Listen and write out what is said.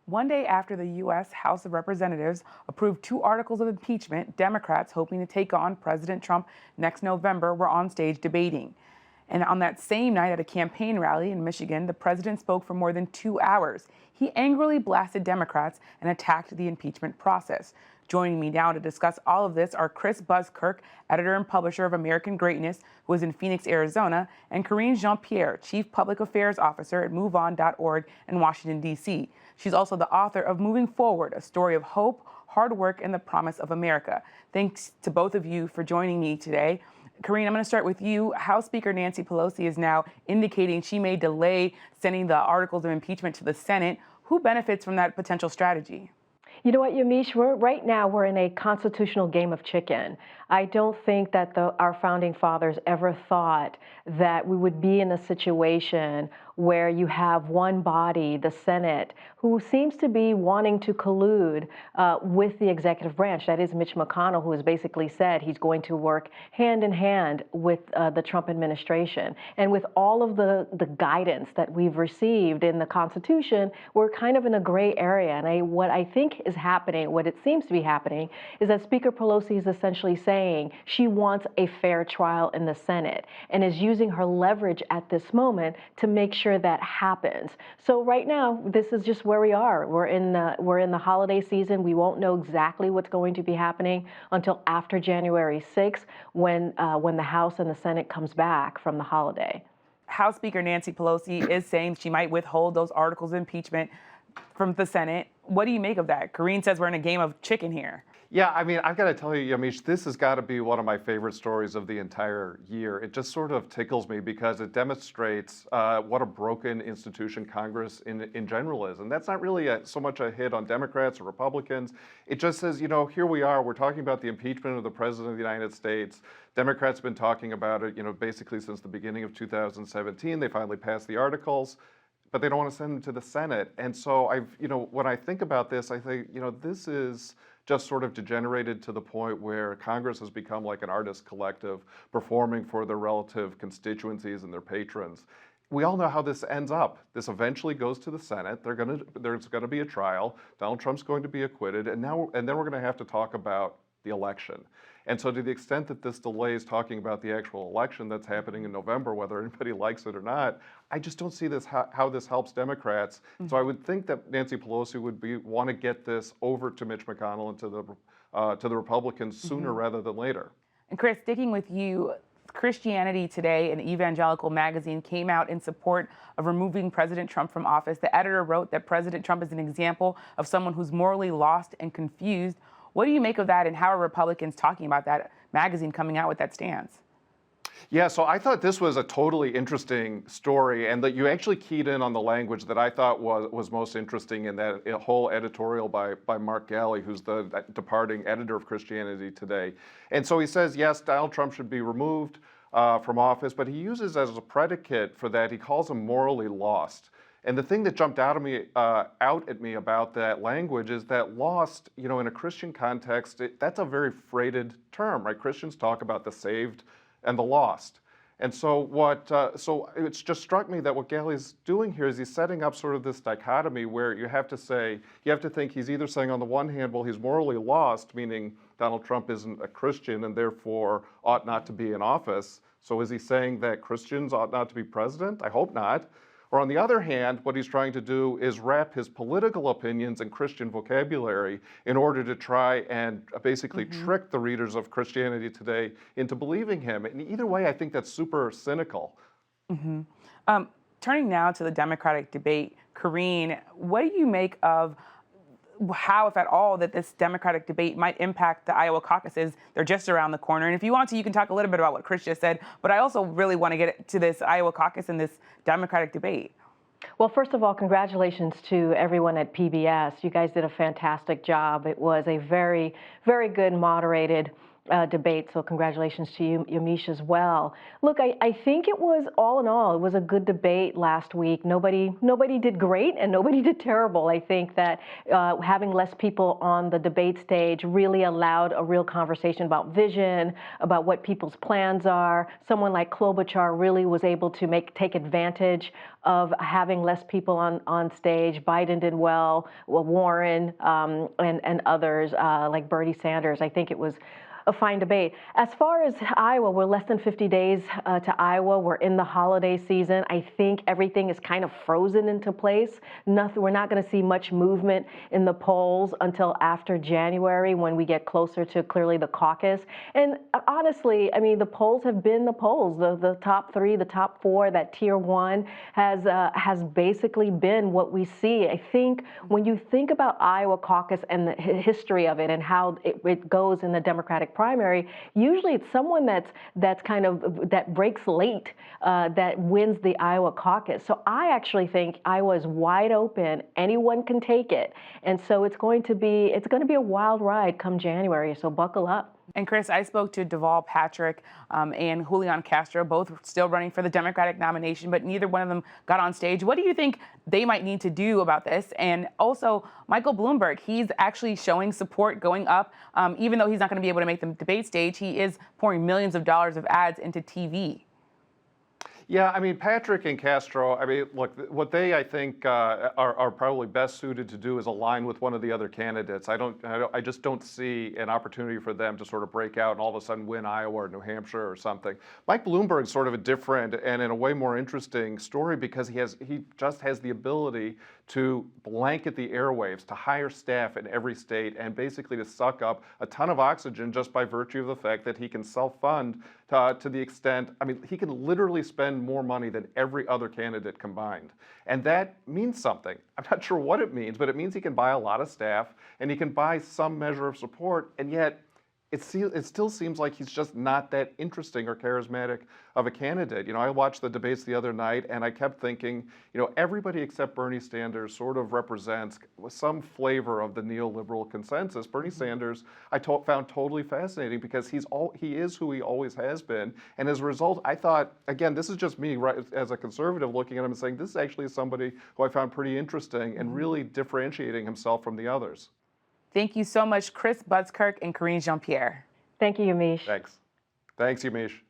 One day after the U.S. House of Representatives approved two articles of impeachment, Democrats hoping to take on President Trump next November were on stage debating. And on that same night at a campaign rally in Michigan, the president spoke for more than 2 hours. He angrily blasted Democrats and attacked the impeachment process. Joining me now to discuss all of this are Chris Buskirk, editor and publisher of American Greatness, who is in Phoenix, Arizona, and Karine Jean-Pierre, Chief Public Affairs Officer at MoveOn.org in Washington, D.C. She's also the author of Moving Forward, a story of hope, hard work, and the promise of America. Thanks to both of you for joining me today. Karine, I'm going to start with you. House Speaker Nancy Pelosi is now indicating she may delay sending the articles of impeachment to the Senate. Who benefits from that potential strategy? You know what, Yamiche, right now we're in a constitutional game of chicken. I don't think that our founding fathers ever thought that we would be in a situation where you have one body, the Senate, who seems to be wanting to collude with the executive branch. That is Mitch McConnell, who has basically said he's going to work hand in hand with the Trump administration. And with all of the guidance that we've received in the Constitution, we're kind of in a gray area. And what I think is happening, what it seems to be happening, is that Speaker Pelosi is essentially saying she wants a fair trial in the Senate and is using her leverage at this moment to make sure that happens. So right now, this is just where we are. We're in the holiday season. We won't know exactly what's going to be happening until after January 6th, when the House and the Senate comes back from the holiday. House Speaker Nancy Pelosi is saying she might withhold those articles of impeachment from the Senate. What do you make of that? Karine says we're in a game of chicken here. Yeah, I mean, I've got to tell you, Yamiche, this has got to be one of my favorite stories of the entire year. It just sort of tickles me because it demonstrates what a broken institution Congress in general is. And that's not really so much a hit on Democrats or Republicans. It just says, you know, here we are, we're talking about the impeachment of the President of the United States. Democrats have been talking about it, you know, basically since the beginning of 2017. They finally passed the articles, but they don't want to send them to the Senate. And so when I think about this, I think, you know, this is just sort of degenerated to the point where Congress has become like an artist collective performing for their relative constituencies and their patrons. We all know how this ends up. This eventually goes to the Senate. There's going to be a trial. Donald Trump's going to be acquitted, and then we're going to have to talk about the election. And so to the extent that this delays talking about the actual election that's happening in November, whether anybody likes it or not, I just don't see this how this helps Democrats. Mm-hmm. So I would think that Nancy Pelosi would want to get this over to Mitch McConnell and to the Republicans sooner mm-hmm. rather than later. And Chris, sticking with you, Christianity Today, an evangelical magazine, came out in support of removing President Trump from office. The editor wrote that President Trump is an example of someone who's morally lost and confused. What do you make of that, and how are Republicans talking about that magazine coming out with that stance? Yeah, so I thought this was a totally interesting story, and that you actually keyed in on the language that I thought was most interesting in that whole editorial by Mark Galli, who's the departing editor of Christianity Today. And so he says, yes, Donald Trump should be removed from office, but he uses as a predicate for that, he calls him morally lost. And the thing that jumped out at me about that language is that lost, you know, in a Christian context, that's a very freighted term, right? Christians talk about the saved and the lost. And so so it's just struck me that what Galli's doing here is he's setting up sort of this dichotomy where you have to think he's either saying on the one hand, well, he's morally lost, meaning Donald Trump isn't a Christian and therefore ought not to be in office. So is he saying that Christians ought not to be president? I hope not. Or on the other hand, what he's trying to do is wrap his political opinions in Christian vocabulary in order to try and basically mm-hmm. trick the readers of Christianity Today into believing him. And either way, I think that's super cynical. Mm-hmm. Turning now to the Democratic debate, Karine, what do you make of how, if at all, that this Democratic debate might impact the Iowa caucuses? They're just around the corner. And if you want to, you can talk a little bit about what Chris just said. But I also really want to get to this Iowa caucus and this Democratic debate. Well, first of all, congratulations to everyone at PBS. You guys did a fantastic job. It was a very, very good, moderated debate. So congratulations to you, Yamiche, as well. Look, I think it was all in all, it was a good debate last week. Nobody did great and nobody did terrible. I think that having less people on the debate stage really allowed a real conversation about vision, about what people's plans are. Someone like Klobuchar really was able to take advantage of having less people on stage. Biden did well, Warren, and others like Bernie Sanders. I think it was a fine debate. As far as Iowa, we're less than 50 days to Iowa. We're in the holiday season. I think everything is kind of frozen into place. We're not going to see much movement in the polls until after January, when we get closer to clearly the caucus. And honestly, I mean, the polls have been the polls. The top three, the top four, that tier one has basically been what we see. I think when you think about Iowa caucus and the history of it and how it goes in the Democratic primary, usually it's someone that's kind of that breaks late that wins the Iowa caucus. So I actually think Iowa is wide open. Anyone can take it, and so it's going to be a wild ride come January. So buckle up. And Chris, I spoke to Deval Patrick and Julian Castro, both still running for the Democratic nomination, but neither one of them got on stage. What do you think they might need to do about this? And also, Michael Bloomberg, he's actually showing support going up. Even though he's not going to be able to make the debate stage, he is pouring millions of dollars of ads into TV. Yeah, I mean, Patrick and Castro, I mean, look, what they, I think, are probably best suited to do is align with one of the other candidates. I just don't see an opportunity for them to sort of break out and all of a sudden win Iowa or New Hampshire or something. Mike Bloomberg's sort of a different and in a way more interesting story because he just has the ability to blanket the airwaves, to hire staff in every state, and basically to suck up a ton of oxygen just by virtue of the fact that he can self-fund to the extent, I mean, he can literally spend more money than every other candidate combined. And that means something. I'm not sure what it means, but it means he can buy a lot of staff and he can buy some measure of support, and yet it still seems like he's just not that interesting or charismatic of a candidate. You know, I watched the debates the other night and I kept thinking, you know, everybody except Bernie Sanders sort of represents some flavor of the neoliberal consensus. Bernie Sanders I found totally fascinating because he is who he always has been. And as a result, I thought, again, this is just me right, as a conservative looking at him and saying, this is actually somebody who I found pretty interesting and really differentiating himself from the others. Thank you so much, Chris Buskirk and Karine Jean-Pierre. Thank you, Yamiche. Thanks. Thanks, Yamiche.